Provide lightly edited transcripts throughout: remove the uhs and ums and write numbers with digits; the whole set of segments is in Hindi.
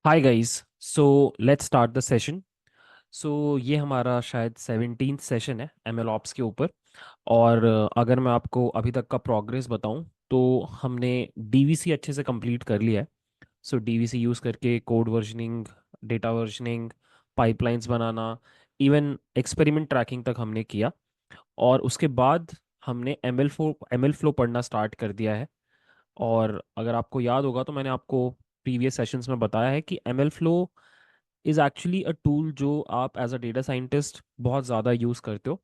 Hi guys. So let's start the session. So ये हमारा शायद 17th सेशन है एमएल ऑप्स के ऊपर। और अगर मैं आपको अभी तक का प्रोग्रेस बताऊं तो हमने डीवीसी अच्छे से कंप्लीट कर लिया है। सो डीवीसी यूज़ करके code versioning, data versioning, pipelines बनाना, इवन एक्सपेरिमेंट ट्रैकिंग तक हमने किया। और उसके बाद हमने एमएल फ्लो पढ़ना स्टार्ट कर दिया है। और अगर आपको याद होगा तो मैंने आपको प्रीवियस सेशंस में बताया है कि ML flow is actually a tool जो आप एज अ डेटा साइंटिस्ट बहुत ज़्यादा यूज़ करते हो।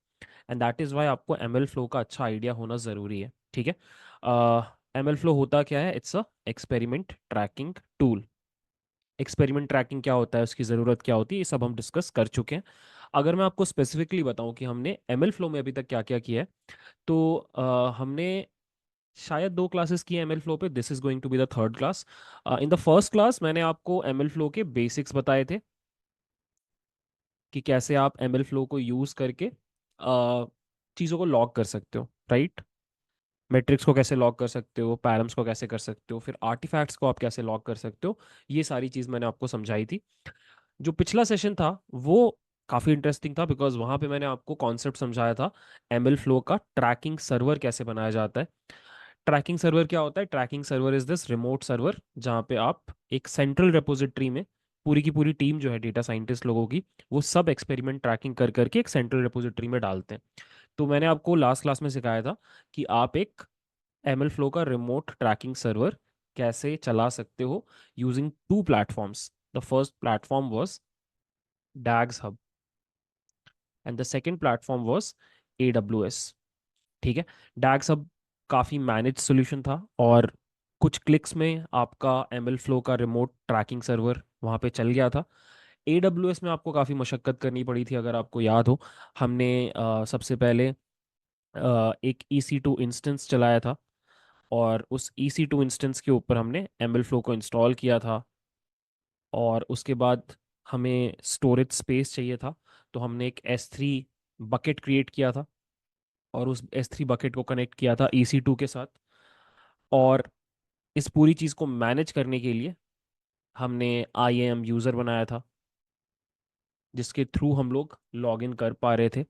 एंड दैट इज़ वाई आपको एमएल फ्लो का अच्छा आइडिया होना ज़रूरी है। ठीक है। एमएल फ्लो होता क्या है? It's a experiment tracking tool. Experiment tracking क्या होता है, उसकी ज़रूरत क्या होती है, ये सब हम डिस्कस कर चुके हैं। अगर मैं आपको स्पेसिफिकली बताऊं कि हमने एमएल फ्लो में अभी तक क्या क्या किया है, तो हमने शायद दो क्लासेस की एमएल फ्लो पे। This is going to be the third class. In the first class मैंने आपको एमएल फ्लो के बेसिक्स बताए थे कि कैसे आप एमएल फ्लो को यूज करके चीज़ों को लॉग कर सकते हो, राइट। मैट्रिक्स को कैसे लॉग कर सकते हो, पैरम्स को कैसे कर सकते हो, फिर आर्टिफैक्ट्स को आप कैसे लॉग कर सकते हो। ये सारी चीज़ मैंने आपको समझाई थी। जो पिछला सेशन था वो काफ़ी इंटरेस्टिंग था, बिकॉज वहाँ पे मैंने आपको कॉन्सेप्ट समझाया था एमएल फ्लो का। ट्रैकिंग सर्वर कैसे बनाया जाता है। ट्रैकिंग सर्वर क्या होता है? Tracking server is this remote server जहाँ पे आप एक सेंट्रल रेपोजिटरी में पूरी की पूरी टीम जो है डेटा साइंटिस्ट लोगों की, वो सब एक्सपेरिमेंट ट्रैकिंग कर करके एक सेंट्रल रेपोजिटरी में डालते हैं। तो मैंने आपको लास्ट क्लास में सिखाया था कि आप एक एमएल फ्लो का रिमोट ट्रैकिंग सर्वर कैसे चला सकते हो using two platforms. The first platform was DagsHub and the second platform was AWS। ठीक है। डैग सब काफ़ी मैनेज सोल्यूशन था, और कुछ क्लिक्स में आपका एमएल फ्लो का रिमोट ट्रैकिंग सर्वर वहाँ पे चल गया था। AWS में आपको काफ़ी मशक्क़त करनी पड़ी थी, अगर आपको याद हो। हमने सबसे पहले एक EC2 इंस्टेंस चलाया था, और उस EC2 इंस्टेंस के ऊपर हमने एमएल फ्लो को इंस्टॉल किया था। और उसके बाद हमें स्टोरेज स्पेस चाहिए था, तो हमने एक S3 बकेट क्रिएट किया था, और उस S3 बकेट को कनेक्ट किया था EC2 के साथ। और इस पूरी चीज़ को मैनेज करने के लिए हमने IAM यूज़र बनाया था, जिसके थ्रू हम लोग लॉग इन कर पा रहे थे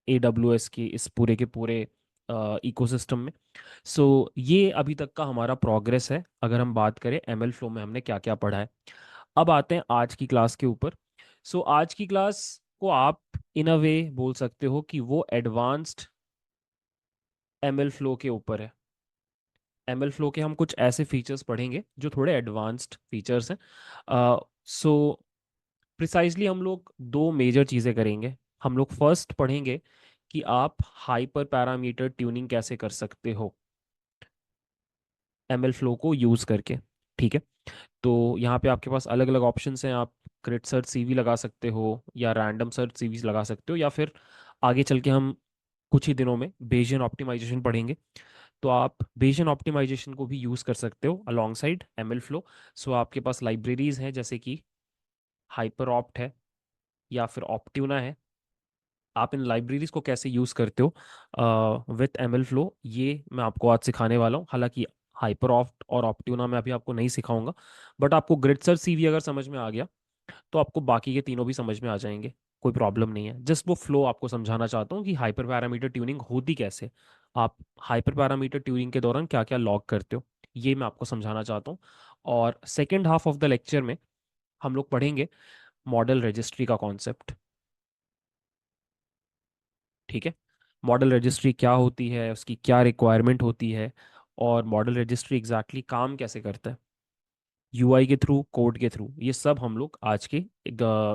AWS के इस पूरे के पूरे इकोसिस्टम में। सो ये अभी तक का हमारा प्रोग्रेस है, अगर हम बात करें एमएल फ्लो में हमने क्या क्या पढ़ा है। अब आते हैं आज की क्लास के ऊपर। सो आज की क्लास को आप इन अ वे बोल सकते हो कि वो एडवांस्ड एमएल फ्लो के ऊपर है। एमएल फ्लो के हम कुछ ऐसे फीचर्स पढ़ेंगे जो थोड़े एडवांस्ड फीचर्स हैं। सो प्रिसाइजली हम लोग दो मेजर चीज़ें करेंगे। हम लोग फर्स्ट पढ़ेंगे कि आप हाइपर पैरामीटर ट्यूनिंग कैसे कर सकते हो एमएल फ्लो को यूज़ करके। ठीक है। तो यहाँ पे आपके पास अलग अलग ऑप्शंस हैं। आप क्रिट सर्च सीवी लगा सकते हो, या रैंडम सर्च सीवी लगा सकते हो, या फिर आगे चल के हम कुछ ही दिनों में बेजियन ऑप्टिमाइजेशन पढ़ेंगे। तो आप बेजियन ऑप्टिमाइजेशन को भी यूज़ कर सकते हो अलोंग साइड एमएल फ्लो। सो आपके पास लाइब्रेरीज हैं जैसे कि हाइपर ऑप्ट है, या फिर ऑप्ट्यूना है। आप इन लाइब्रेरीज को कैसे यूज़ करते हो विथ एमएल फ्लो, ये मैं आपको आज सिखाने वाला हूँ। हालांकि हाइपर ऑप्ट और ऑप्ट्यूना मैं अभी आपको नहीं सिखाऊंगा, बट आपको ग्रिड सर्च सीवी अगर समझ में आ गया तो आपको बाकी के तीनों भी समझ में आ जाएंगे। कोई प्रॉब्लम नहीं है। जस्ट वो फ्लो आपको समझाना चाहता हूँ कि हाइपर पैरामीटर ट्यूनिंग होती कैसे, आप हाइपर पैरामीटर ट्यूनिंग के दौरान क्या क्या लॉग करते हो, ये मैं आपको समझाना चाहता हूँ। और second half of the lecture में हम लोग पढ़ेंगे मॉडल रजिस्ट्री का कॉन्सेप्ट। ठीक है। मॉडल रजिस्ट्री क्या होती है, उसकी क्या रिक्वायरमेंट होती है, और मॉडल रजिस्ट्री एग्जैक्टली काम कैसे करता है, UI के थ्रू, कोड के थ्रू, ये सब हम लोग आज के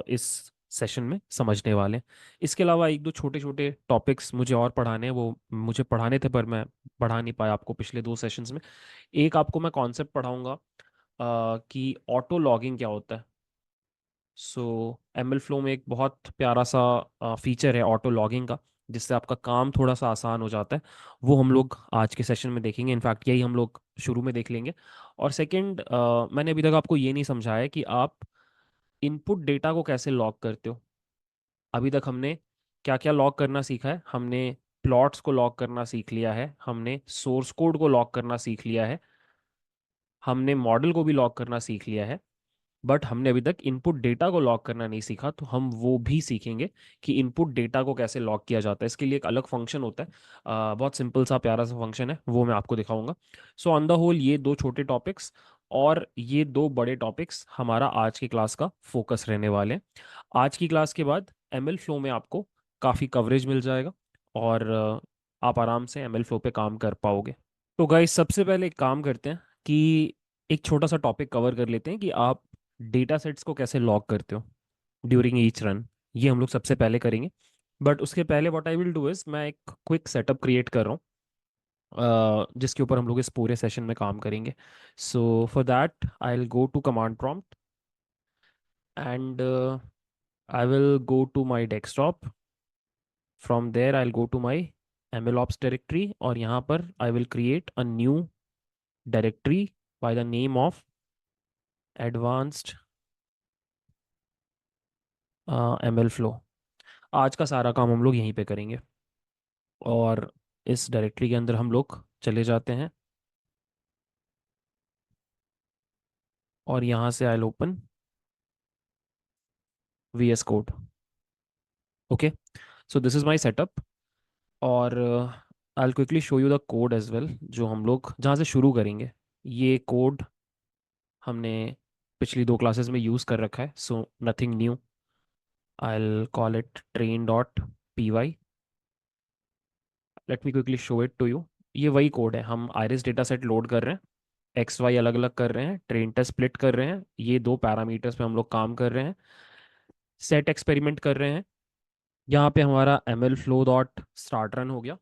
इस सेशन में समझने वाले हैं। इसके अलावा एक दो छोटे छोटे टॉपिक्स मुझे और पढ़ाने हैं, वो मुझे पढ़ाने थे पर मैं पढ़ा नहीं पाया आपको पिछले दो सेशंस में। एक आपको मैं कॉन्सेप्ट पढ़ाऊंगा कि ऑटो लॉगिंग क्या होता है। सो एमएल फ्लो में एक बहुत प्यारा सा फीचर है ऑटो लॉगिंग का, जिससे आपका काम थोड़ा सा आसान हो जाता है। वो हम लोग आज के सेशन में देखेंगे। इनफैक्ट यही हम लोग शुरू में देख लेंगे। और सेकंड, मैंने अभी तक आपको ये नहीं समझाया कि आप इनपुट डेटा को कैसे लॉग करते हो। अभी तक हमने क्या क्या लॉग करना सीखा है? हमने प्लॉट्स को लॉग करना सीख लिया है, हमने सोर्स कोड को लॉग करना सीख लिया है, हमने मॉडल को भी लॉक करना सीख लिया है, बट हमने अभी तक इनपुट डेटा को लॉक करना नहीं सीखा, तो हम वो भी सीखेंगे कि इनपुट डेटा को कैसे लॉक किया जाता है। इसके लिए एक अलग फंक्शन होता है, बहुत सिंपल सा प्यारा सा फंक्शन है, वो मैं आपको दिखाऊंगा। सो ऑन द होल ये दो छोटे टॉपिक्स और ये दो बड़े टॉपिक्स हमारा आज की क्लास का फोकस रहने वाले हैं। आज की क्लास के बाद एमएल फ्लो में आपको काफ़ी कवरेज मिल जाएगा, और आप आराम से एमएल फ्लो पे काम कर पाओगे। तो गाइस सबसे पहले एक काम करते हैं कि एक छोटा सा टॉपिक कवर कर लेते हैं कि आप डेटा सेट्स को कैसे लॉग करते हो ड्यूरिंग ईच रन। ये हम लोग सबसे पहले करेंगे, बट उसके पहले what I will do is मैं एक क्विक सेटअप क्रिएट कर रहा हूँ, जिसके ऊपर हम लोग इस पूरे सेशन में काम करेंगे। So for that I will go to command prompt and I will go to my desktop. From there I will go to my MLOps directory, और यहाँ पर I will create a new directory by the name of advanced ML flow. आज का सारा काम हम लोग यहीं पे करेंगे, और इस डायरेक्टरी के अंदर हम लोग चले जाते हैं, और यहाँ से I open VS code. Okay, so this is my setup, और I quickly show you the code as well जो हम लोग जहाँ से शुरू करेंगे। ये कोड हमने पिछली दो क्लासेस में यूज़ कर रखा है, so nothing new. I call it train.py। Let me quickly show it to you. ये वही कोड है, हम आयरिस डेटा सेट लोड कर रहे हैं, एक्स वाई अलग अलग कर रहे हैं, ट्रेन टेस्ट स्प्लिट कर रहे हैं, ये दो पैरामीटर्स पे हम लोग काम कर रहे हैं, सेट एक्सपेरिमेंट कर रहे हैं। यहाँ पे हमारा ML flow dot start run हो गया,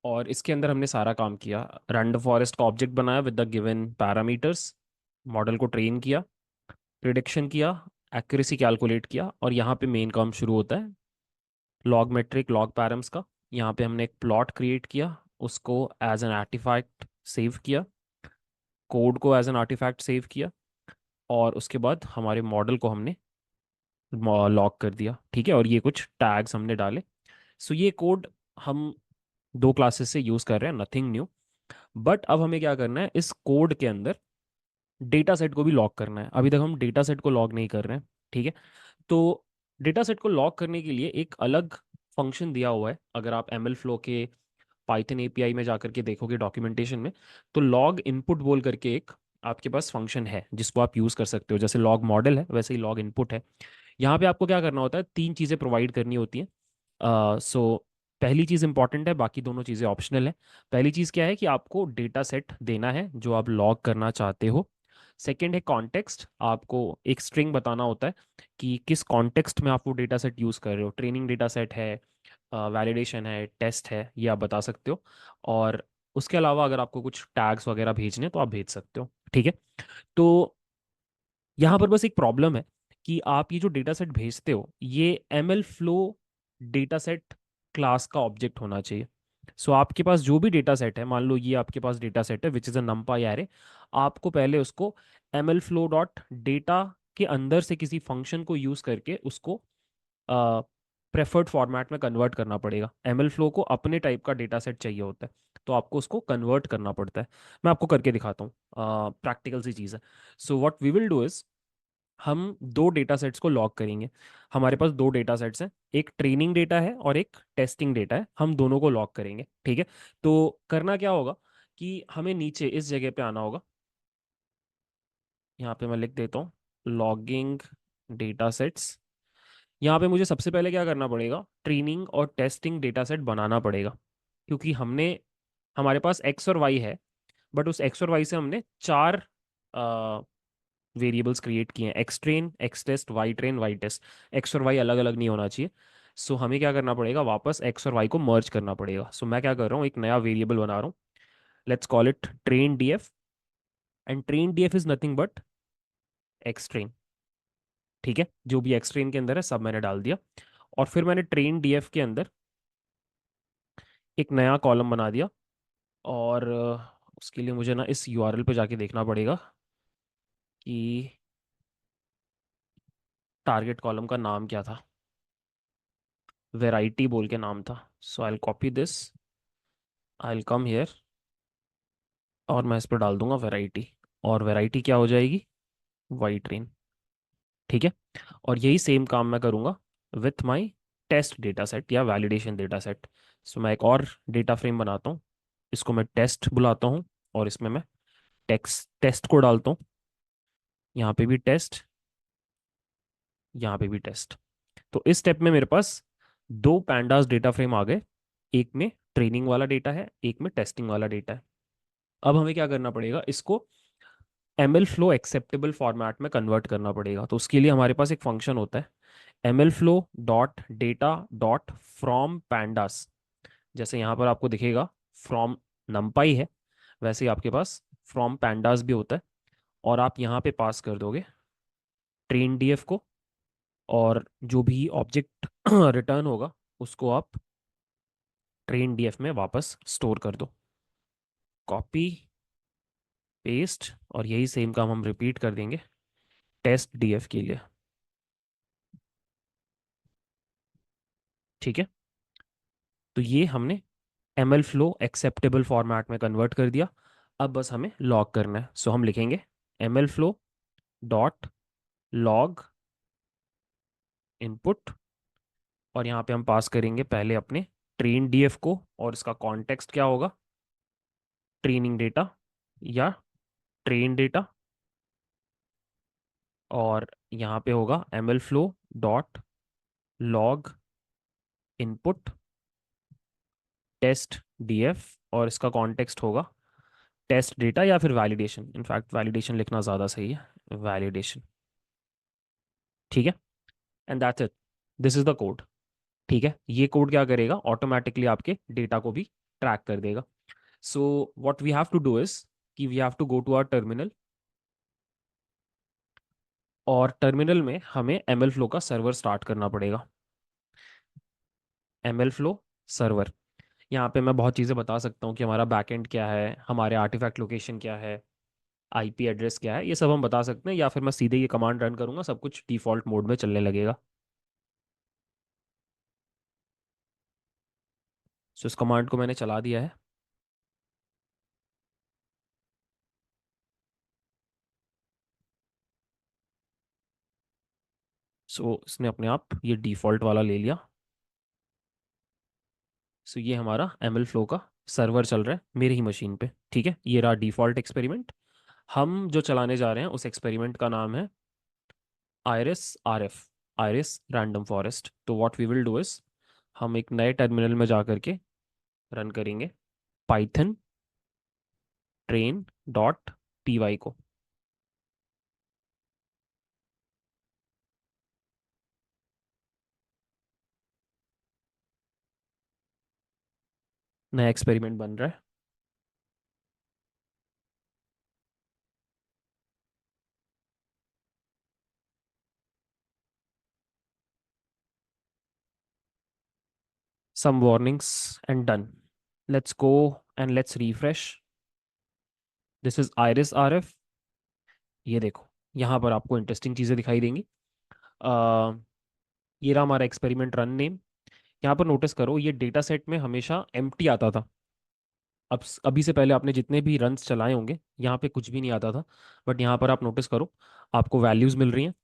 और इसके अंदर हमने सारा काम किया। रैंडम फॉरेस्ट का ऑब्जेक्ट बनाया with the given parameters, model को ट्रेन किया, प्रिडिक्शन किया, एक्यूरेसी कैलकुलेट किया, और यहाँ पे मेन काम शुरू होता है लॉग मेट्रिक लॉग पैरम्स का। यहाँ पे हमने एक प्लॉट क्रिएट किया, उसको एज एन आर्टिफैक्ट सेव किया, कोड को एज एन आर्टिफैक्ट सेव किया, और उसके बाद हमारे मॉडल को हमने लॉक कर दिया। ठीक है, और ये कुछ टैग्स हमने डाले। सो ये कोड हम दो क्लासेस से यूज कर रहे हैं, नथिंग न्यू। बट अब हमें क्या करना है, इस कोड के अंदर डेटा सेट को भी लॉक करना है। अभी तक हम डेटा सेट को लॉक नहीं कर रहे हैं। ठीक है, तो डेटा सेट को लॉक करने के लिए एक अलग फंक्शन दिया हुआ है। अगर आप ML फ्लो के पाइथन API में जाकर के देखोगे डॉक्यूमेंटेशन में, तो लॉग इनपुट बोल करके एक आपके पास फंक्शन है जिसको आप यूज कर सकते हो। जैसे लॉग मॉडल है वैसे ही लॉग इनपुट है। यहाँ पे आपको क्या करना होता है, तीन चीज़ें प्रोवाइड करनी होती हैं। सो पहली चीज़ इंपॉर्टेंट है, बाकी दोनों चीज़ें ऑप्शनल है। पहली चीज़ क्या है कि आपको डेटा सेट देना है जो आप लॉग करना चाहते हो। सेकेंड है कॉन्टेक्स्ट, आपको एक स्ट्रिंग बताना होता है कि किस कॉन्टेक्स्ट में आप वो डेटा सेट यूज़ कर रहे हो। ट्रेनिंग डेटा सेट है, वैलिडेशन है, टेस्ट है, ये आप बता सकते हो। और उसके अलावा अगर आपको कुछ टैग्स वगैरह भेजने तो आप भेज सकते हो। ठीक है, तो यहाँ पर बस एक प्रॉब्लम है कि आप ये जो डेटा सेट भेजते हो ये ML flow data set class का ऑब्जेक्ट होना चाहिए। सो आपके पास जो भी डेटा सेट है, मान लो ये आपके पास डेटा सेट है which is a numpy array, आपको पहले उसको ML फ्लो डॉट डेटा के अंदर से किसी फंक्शन को यूज करके उसको प्रेफर्ड फॉर्मेट में कन्वर्ट करना पड़ेगा। ML फ्लो को अपने टाइप का डेटा सेट चाहिए होता है, तो आपको उसको कन्वर्ट करना पड़ता है। मैं आपको करके दिखाता हूँ, प्रैक्टिकल सी चीज़ है। So what we will do is हम दो डेटा सेट्स को लॉग करेंगे। हमारे पास दो डेटा सेट्स हैं, एक ट्रेनिंग डेटा है और एक टेस्टिंग डेटा है, हम दोनों को लॉग करेंगे। ठीक है, तो करना क्या होगा कि हमें नीचे इस जगह पे आना होगा। यहाँ पे मैं लिख देता हूँ लॉगिंग डेटा सेट्स। यहाँ पे मुझे सबसे पहले क्या करना पड़ेगा, ट्रेनिंग और टेस्टिंग डेटा सेट बनाना पड़ेगा, क्योंकि हमने हमारे पास एक्स और वाई है, बट उस एक्स और वाई से हमने चार वेरिएबल्स क्रिएट किए हैं, X train, X test, Y train, Y test. X और वाई अलग अलग नहीं होना चाहिए। सो हमें क्या करना पड़ेगा, वापस एक्स और वाई को मर्ज करना पड़ेगा। सो मैं क्या कर रहा हूँ, एक नया वेरिएबल बना रहा हूँ, let's call it train DF, and train DF is nothing but x train. ठीक है, जो भी एक्स ट्रेन के अंदर है सब मैंने डाल दिया, और फिर मैंने ट्रेन DF के अंदर एक नया कॉलम बना दिया। और उसके लिए मुझे ना इस URL पे जाके देखना पड़ेगा कि टारगेट कॉलम का नाम क्या था। वेराइटी बोल के नाम था। So I will copy this, I will come here, और मैं इस पर डाल दूंगा वेराइटी। और वैरायटी क्या हो जाएगी, वाई ट्रेन। ठीक है। और यही सेम काम मैं करूँगा with my test data set या वैलिडेशन डेटा सेट। सो मैं एक और डेटा फ्रेम बनाता हूँ, इसको मैं टेस्ट बुलाता हूँ, और इसमें मैं टेक्स्ट टेस्ट को डालता हूँ। यहाँ पे भी टेस्ट, यहाँ पे भी टेस्ट। तो इस स्टेप में मेरे पास दो पैंडास डेटा फ्रेम आ गए, एक में ट्रेनिंग वाला डेटा है, एक में टेस्टिंग वाला डेटा है। अब हमें क्या करना पड़ेगा, इसको M L flow acceptable format में कन्वर्ट करना पड़ेगा। तो उसके लिए हमारे पास एक फंक्शन होता है, M L flow dot data dot from pandas. जैसे यहाँ पर आपको दिखेगा फ्रॉम नमपाई है, वैसे ही आपके पास फ्रॉम पैंडास भी होता है। और आप यहाँ पे पास कर दोगे ट्रेन डीएफ को, और जो भी ऑब्जेक्ट रिटर्न होगा उसको आप ट्रेन डीएफ में वापस स्टोर कर दो। कॉपी पेस्ट, और यही सेम काम हम रिपीट कर देंगे टेस्ट डीएफ के लिए। ठीक है। तो ये हमने M L flow acceptable format में कन्वर्ट कर दिया। अब बस हमें लॉग करना है। सो हम लिखेंगे M L flow dot log input, और यहाँ पे हम पास करेंगे पहले अपने ट्रेन डीएफ को, और इसका कॉन्टेक्स्ट क्या होगा, ट्रेनिंग डेटा या ट्रेन डेटा। और यहाँ पे होगा M L flow dot log input test DF, और इसका कॉन्टेक्स्ट होगा टेस्ट डेटा या फिर वैलिडेशन। इनफैक्ट वैलिडेशन लिखना ज़्यादा सही है, वैलिडेशन। ठीक है। And that's it, this is the code. ठीक है, ये कोड क्या करेगा, ऑटोमेटिकली आपके डेटा को भी ट्रैक कर देगा। So what we have to do is कि we have to go to our terminal, और टर्मिनल में हमें एम एल फ्लो का सर्वर स्टार्ट करना पड़ेगा। एम एल फ्लो सर्वर, यहाँ पे मैं बहुत चीज़ें बता सकता हूँ कि हमारा बैकएंड क्या है, हमारे आर्टिफैक्ट लोकेशन क्या है, आईपी एड्रेस क्या है, ये सब हम बता सकते हैं, या फिर मैं सीधे ये कमांड रन करूंगा, सब कुछ डिफॉल्ट मोड में चलने लगेगा। सो इस कमांड को मैंने चला दिया है। सो इसने अपने आप ये डिफॉल्ट वाला ले लिया। सो ये हमारा एम एल फ्लो का सर्वर चल रहा है मेरी ही मशीन पे। ठीक है, ये रहा डिफॉल्ट एक्सपेरिमेंट। हम जो चलाने जा रहे हैं उस एक्सपेरिमेंट का नाम है iris R F, iris random forest. तो what we will do is, हम एक नए टर्मिनल में जा करके रन करेंगे Python train dot P Y को। नया एक्सपेरिमेंट बन रहा है। some warnings and done. Let's go and let's refresh. This is iris rf। ये देखो, यहाँ पर आपको इंटरेस्टिंग चीज़ें दिखाई देंगी। आ, ये रहा हमारा एक्सपेरिमेंट रन नेम। यहाँ पर नोटिस करो ये डेटा सेट में हमेशा एम्प्टी आता था। अब अभी से पहले आपने जितने भी रन्स चलाए होंगे यहाँ पे कुछ भी नहीं आता था, बट यहाँ पर आप नोटिस करो आपको वैल्यूज़ मिल रही हैं,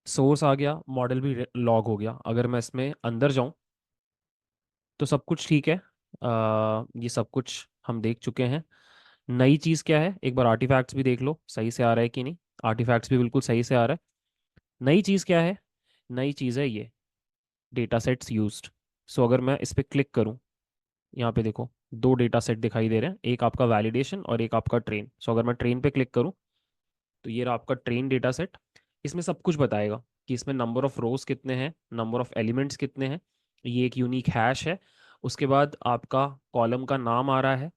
सोर्स आ गया, मॉडल भी लॉग हो गया। अगर मैं इसमें अंदर जाऊँ तो सब कुछ ठीक है। ये सब कुछ हम देख चुके हैं। नई चीज़ क्या है, एक बार आर्टिफैक्ट्स भी देख लो सही से आ रहा है कि नहीं। आर्टिफैक्ट्स भी बिल्कुल सही से आ रहा है। नई चीज़ क्या है, नई चीज़ है ये डेटा सेट्स यूज्ड। सो अगर मैं इस पर क्लिक करूँ, यहाँ पे देखो दो डेटा सेट दिखाई दे रहे हैं, एक आपका वैलिडेशन और एक आपका ट्रेन। सो अगर मैं ट्रेन पे क्लिक करूँ तो ये रहा आपका ट्रेन डेटा सेट। इसमें सब कुछ बताएगा कि इसमें नंबर ऑफ रोज कितने हैं, नंबर ऑफ एलिमेंट्स कितने हैं, ये एक यूनिक हैश है। उसके बाद आपका कॉलम का नाम आ रहा है,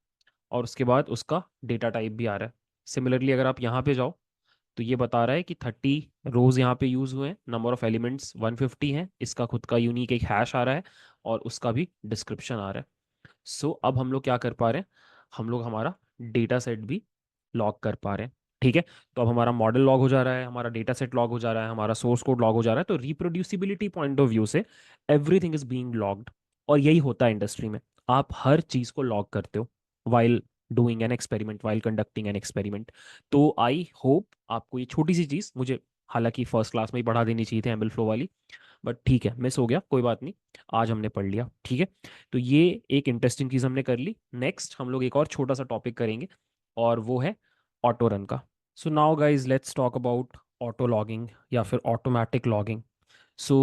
और उसके बाद उसका डेटा टाइप भी आ रहा है। सिमिलरली अगर आप यहाँ पे जाओ तो ये बता रहा है कि 30 रोज यहाँ पे यूज हुए हैं, नंबर ऑफ एलिमेंट्स 150 हैं, इसका खुद का यूनिक एक हैश आ रहा है, और उसका भी डिस्क्रिप्शन आ रहा है। सो अब हम लोग क्या कर पा रहे हैं, हम लोग हमारा डेटा सेट भी लॉग कर पा रहे हैं। ठीक है। तो अब हमारा मॉडल लॉग हो जा रहा है, हमारा डेटा सेट लॉग हो जा रहा है, हमारा सोर्स कोड लॉग हो जा रहा है। तो रिप्रोड्यूसिबिलिटी पॉइंट ऑफ व्यू से एवरीथिंग इज बीइंग लॉग्ड। और यही होता है इंडस्ट्री में, आप हर चीज को लॉग करते हो while doing an experiment while conducting an experiment. तो आई होप आपको ये छोटी सी चीज़, मुझे हालांकि फर्स्ट क्लास में ही पढ़ा देनी चाहिए थी एमएल फ्लो वाली, बट ठीक है, मिस हो गया, कोई बात नहीं, आज हमने पढ़ लिया, ठीक है। तो ये एक इंटरेस्टिंग चीज़ हमने कर ली। नेक्स्ट हम लोग एक और छोटा सा टॉपिक करेंगे, और वो है ऑटो रन का। So now guys let's talk about auto logging या फिर ऑटोमेटिक लॉगिंग। सो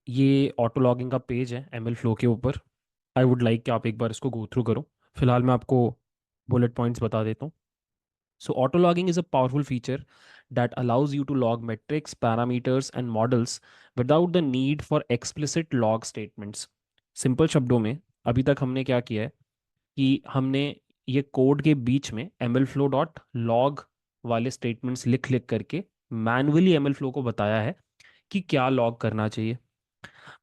ये ऑटो लॉगिंग का पेज है एमएल फ्लो के ऊपर। आई वुड लाइक कि आप एक बार इसको गो थ्रू करो। फिलहाल मैं आपको बुलेट पॉइंट्स बता देता हूँ। So autologging is a powerful feature that allows you to log metrics, parameters, and models without the need for explicit log statements. Simple शब्दों में अभी तक हमने क्या किया है कि हमने ये कोड के बीच में एमएल फ्लो डॉट लॉग वाले स्टेटमेंट्स लिख लिख करके मैनुअली एमएल फ्लो को बताया है कि क्या लॉग करना चाहिए।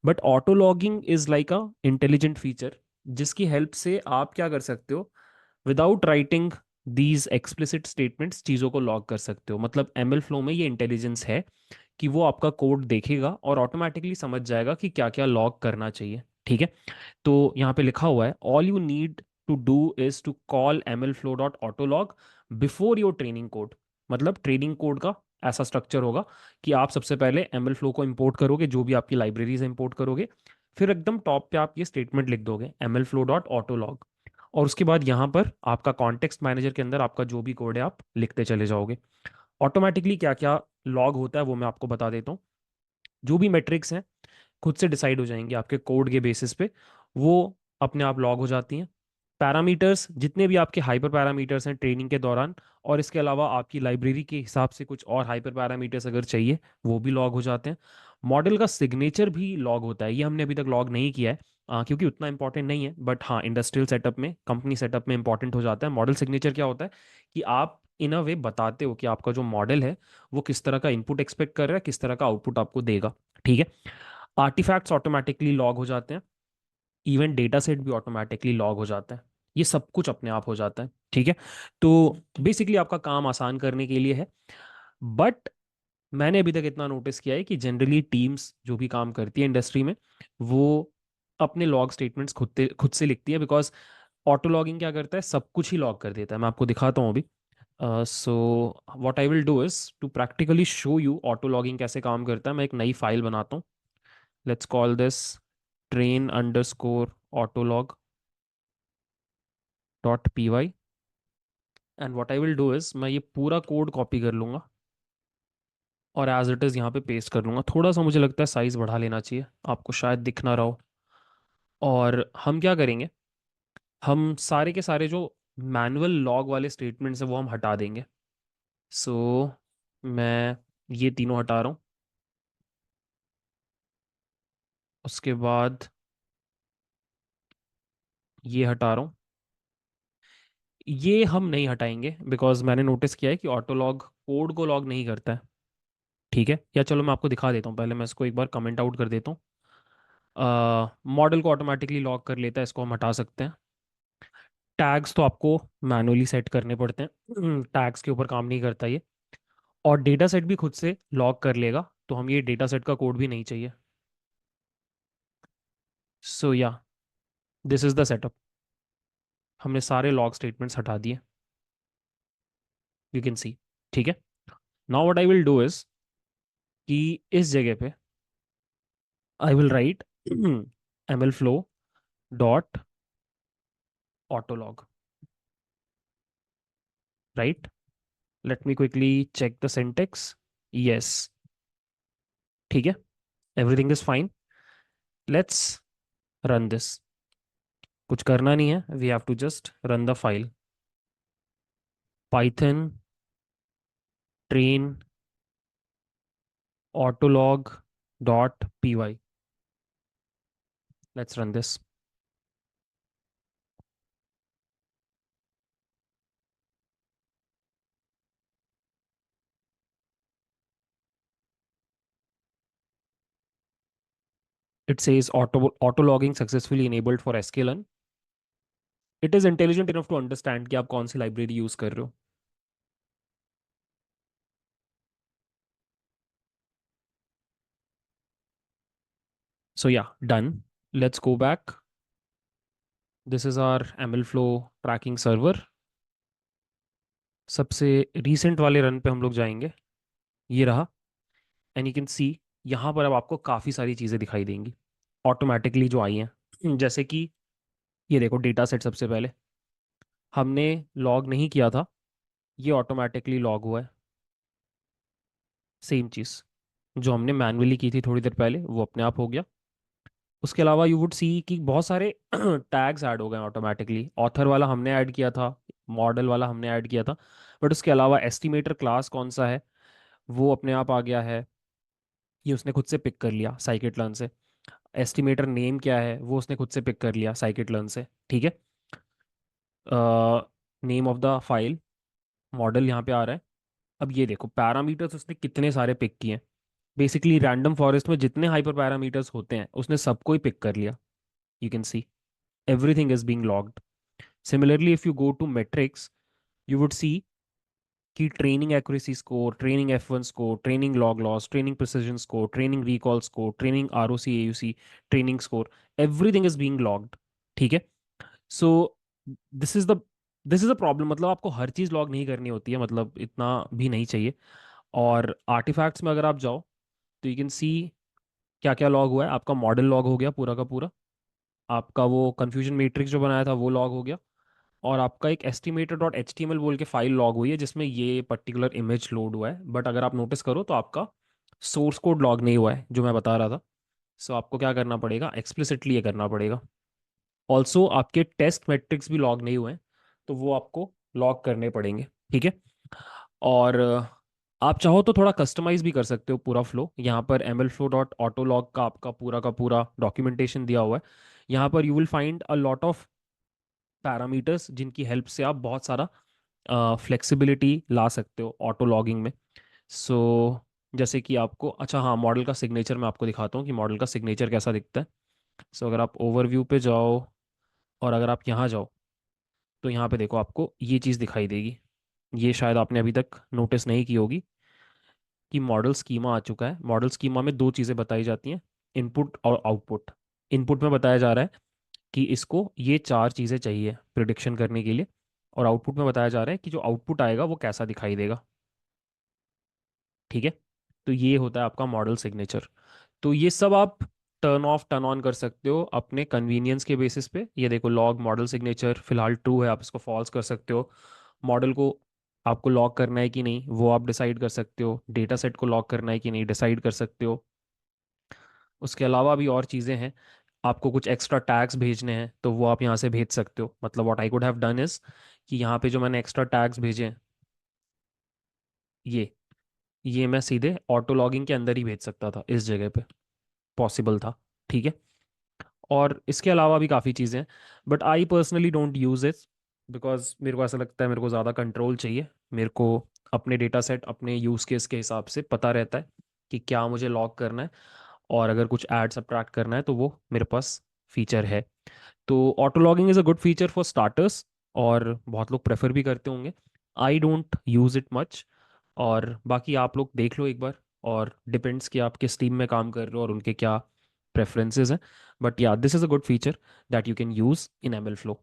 But auto logging is like a intelligent feature जिसकी हेल्प से आप क्या कर सकते हो, without writing these explicit statements चीज़ों को लॉग कर सकते हो। मतलब एमएल फ्लो में ये इंटेलिजेंस है कि वो आपका कोड देखेगा और ऑटोमेटिकली समझ जाएगा कि क्या क्या लॉग करना चाहिए, ठीक है। तो यहाँ पे लिखा हुआ है all you need to do is to call M L flow dot auto log before your training code. मतलब ट्रेनिंग कोड का ऐसा स्ट्रक्चर होगा कि आप सबसे पहले एम एल फ्लो को इंपोर्ट करोगे, जो भी आपकी लाइब्रेरीज इंपोर्ट करोगे, फिर एकदम टॉप पे आप ये स्टेटमेंट लिख दोगे M L flow dot auto log, और उसके बाद यहाँ पर आपका कॉन्टेक्स्ट मैनेजर के अंदर आपका जो भी कोड है आप लिखते चले जाओगे। ऑटोमेटिकली क्या क्या लॉग होता है वो मैं आपको बता देता हूँ। जो भी मेट्रिक्स हैं खुद से डिसाइड हो जाएंगे आपके कोड के बेसिस पे, वो अपने आप लॉग हो जाती हैं। पैरामीटर्स जितने भी आपके हाइपर पैरामीटर्स हैं ट्रेनिंग के दौरान, और इसके अलावा आपकी लाइब्रेरी के हिसाब से कुछ और हाइपर पैरामीटर्स अगर चाहिए वो भी लॉग हो जाते हैं। मॉडल का सिग्नेचर भी लॉग होता है, ये हमने अभी तक लॉग नहीं किया है क्योंकि उतना इंपॉर्टेंट नहीं है, बट हाँ इंडस्ट्रियल सेटअप में, कंपनी सेटअप में इंपॉर्टेंट हो जाता है। मॉडल सिग्नेचर क्या होता है कि आप इन अ वे बताते हो कि आपका जो मॉडल है वो किस तरह का इनपुट एक्सपेक्ट कर रहा है, किस तरह का आउटपुट आपको देगा, ठीक है। आर्टिफैक्ट्स ऑटोमेटिकली लॉग हो जाते हैं, इवन डेटा सेट भी ऑटोमेटिकली लॉग हो जाता है, ये सब कुछ अपने आप हो जाता है, ठीक है। तो बेसिकली आपका काम आसान करने के लिए है। बट मैंने अभी तक इतना नोटिस किया है कि जनरली टीम्स जो भी काम करती है इंडस्ट्री में, वो अपने लॉग स्टेटमेंट्स खुद से लिखती है, बिकॉज ऑटो लॉगिंग क्या करता है, सब कुछ ही लॉग कर देता है। मैं आपको दिखाता हूँ अभी। So what I will do is to practically show you auto logging कैसे काम करता है। मैं एक नई फाइल बनाता हूँ। Let's call this train underscore autolog dot P Y, and what I will do is मैं ये पूरा कोड कॉपी कर लूंगा और एज इट इज़ यहाँ पे पेस्ट कर लूंगा। थोड़ा सा मुझे लगता है साइज बढ़ा लेना चाहिए, आपको शायद दिख ना रहा हो। और हम क्या करेंगे, हम सारे के सारे जो मैनुअल लॉग वाले स्टेटमेंट्स हैं वो हम हटा देंगे। सो मैं ये तीनों हटा रहा हूँ, उसके बाद ये हटा रहा हूँ। ये हम नहीं हटाएंगे बिकॉज मैंने नोटिस किया है कि ऑटो लॉग कोड को लॉग नहीं करता है, ठीक है। या चलो मैं आपको दिखा देता हूँ, पहले मैं इसको एक बार कमेंट आउट कर देता हूँ। मॉडल को ऑटोमेटिकली लॉक कर लेता है, इसको हम हटा सकते हैं। टैग्स तो आपको मैनुअली सेट करने पड़ते हैं, टैग्स के ऊपर काम नहीं करता ये। और डेटा सेट भी खुद से लॉक कर लेगा, तो हम ये डेटा सेट का कोड भी नहीं चाहिए। सो या दिस इज द सेटअप। हमने सारे लॉग स्टेटमेंट्स हटा दिए, यू कैन सी, ठीक है। Now what I will do is कि इस जगह पे I will write M L flow dot auto log, right. Let me quickly check the syntax. Yes, ठीक है, everything is fine. Let's run this. कुछ करना नहीं है, we have to just run the file Python train autolog dot P Y. Let's run this. It says auto logging successfully enabled for sklearn. It is intelligent enough to understand कि आप कौन सी लाइब्रेरी यूज कर रहे हो। So yeah, done. Let's go back. This is our ML flow tracking server. सबसे रीसेंट वाले रन पे हम लोग जाएंगे। ये रहा। एंड यू कैन सी यहाँ पर अब आपको काफ़ी सारी चीज़ें दिखाई देंगी ऑटोमेटिकली जो आई हैं। जैसे कि ये देखो डेटा सेट, सबसे पहले हमने लॉग नहीं किया था, ये ऑटोमेटिकली लॉग हुआ है। सेम चीज़ जो हमने मैन्युअली की थी थोड़ी देर पहले, वो अपने आप हो गया। उसके अलावा यू वुड सी कि बहुत सारे टैग्स ऐड हो गए ऑटोमेटिकली। ऑथर वाला हमने ऐड किया था, मॉडल वाला हमने ऐड किया था, बट उसके अलावा एस्टिमेटर क्लास कौन सा है वो अपने आप आ गया है। ये उसने खुद से पिक कर लिया साइकिट लर्न से। एस्टिमेटर नेम क्या है वो उसने खुद से पिक कर लिया साइकिट लर्न से। ठीक है। Name of the file, model यहाँ पे आ रहा है। अब ये देखो पैरामीटर्स उसने कितने सारे पिक किए हैं। बेसिकली रैंडम फॉरेस्ट में जितने हाइपर पैरामीटर्स होते हैं उसने सबको ही पिक कर लिया। You can see everything is being logged. Similarly, if you go to metrics, you would see कि training accuracy score, training F1 score, training log loss, training precision score, training recall score, training ROC AUC, training score, everything is being logged. ठीक है। सो this is the this is a problem. मतलब आपको हर चीज़ लॉग नहीं करनी होती है, मतलब इतना भी नहीं चाहिए। और आर्टिफैक्ट्स में अगर आप जाओ तो यू कैन सी क्या क्या लॉग हुआ है। आपका मॉडल लॉग हो गया पूरा का पूरा, आपका वो कन्फ्यूजन मैट्रिक्स जो बनाया था वो लॉग हो गया, और आपका एक estimator dot H T M L बोल के फाइल लॉग हुई है जिसमें ये पर्टिकुलर इमेज लोड हुआ है। बट अगर आप नोटिस करो तो आपका सोर्स कोड लॉग नहीं हुआ है जो मैं बता रहा था। सो आपको क्या करना पड़ेगा, एक्सप्लिसिटली ये करना पड़ेगा। ऑल्सो आपके टेस्ट मैट्रिक्स भी लॉग नहीं हुए हैं, तो वो आपको लॉग करने पड़ेंगे। ठीक है। और आप चाहो तो थोड़ा कस्टमाइज भी कर सकते हो पूरा फ्लो। यहाँ पर M L flow dot auto log का आपका पूरा का पूरा डॉक्यूमेंटेशन दिया हुआ है। यहाँ पर you will find a lot of parameters जिनकी हेल्प से आप बहुत सारा फ्लेक्सिबिलिटी ला सकते हो ऑटो लॉगिंग में। सो जैसे कि आपको, अच्छा हाँ, मॉडल का सिग्नेचर मैं आपको दिखाता हूँ कि मॉडल का सिग्नेचर कैसा दिखता है। सो अगर आप ओवरव्यू पे जाओ और अगर आप यहाँ जाओ तो यहाँ पे देखो आपको ये चीज़ दिखाई देगी। ये शायद आपने अभी तक नोटिस नहीं की होगी कि मॉडल स्कीमा आ चुका है। मॉडल स्कीमा में दो चीज़ें बताई जाती हैं, इनपुट और आउटपुट। इनपुट में बताया जा रहा है कि इसको ये चार चीज़ें चाहिए प्रिडिक्शन करने के लिए, और आउटपुट में बताया जा रहा है कि जो आउटपुट आएगा वो कैसा दिखाई देगा। ठीक है। तो ये होता है आपका मॉडल सिग्नेचर। तो ये सब आप टर्न ऑफ टर्न ऑन कर सकते हो अपने कन्वीनियंस के बेसिस पे। ये देखो लॉग मॉडल सिग्नेचर फिलहाल ट्रू है, आप इसको फॉल्स कर सकते हो। मॉडल को आपको लॉग करना है कि नहीं वो आप डिसाइड कर सकते हो। डेटा सेट को लॉग करना है कि नहीं डिसाइड कर सकते हो। उसके अलावा भी और चीज़ें हैं। आपको कुछ एक्स्ट्रा टैग्स भेजने हैं तो वो आप यहाँ से भेज सकते हो। मतलब what I could have done is कि यहाँ पे जो मैंने एक्स्ट्रा टैग्स भेजे हैं, ये ये मैं सीधे ऑटो लॉगिंग के अंदर ही भेज सकता था, इस जगह पे पॉसिबल था। ठीक है। और इसके अलावा भी काफ़ी चीज़ें हैं, but I personally don't use it because मेरे को ऐसा लगता है मेरे को ज़्यादा कंट्रोल चाहिए। मेरे को अपने डेटा सेट अपने यूज़ केस के हिसाब से पता रहता है कि क्या मुझे लॉग करना है, और अगर कुछ ऐड सब्ट्रैक्ट करना है तो वो मेरे पास फीचर है। तो auto logging is a good feature for starters, और बहुत लोग प्रेफर भी करते होंगे। I don't use it much. और बाकी आप लोग देख लो एक बार, और डिपेंड्स कि आप किस टीम में काम कर रहे हो और उनके क्या प्रेफरेंसेस हैं। But yeah this is a good feature that you can use in M L flow.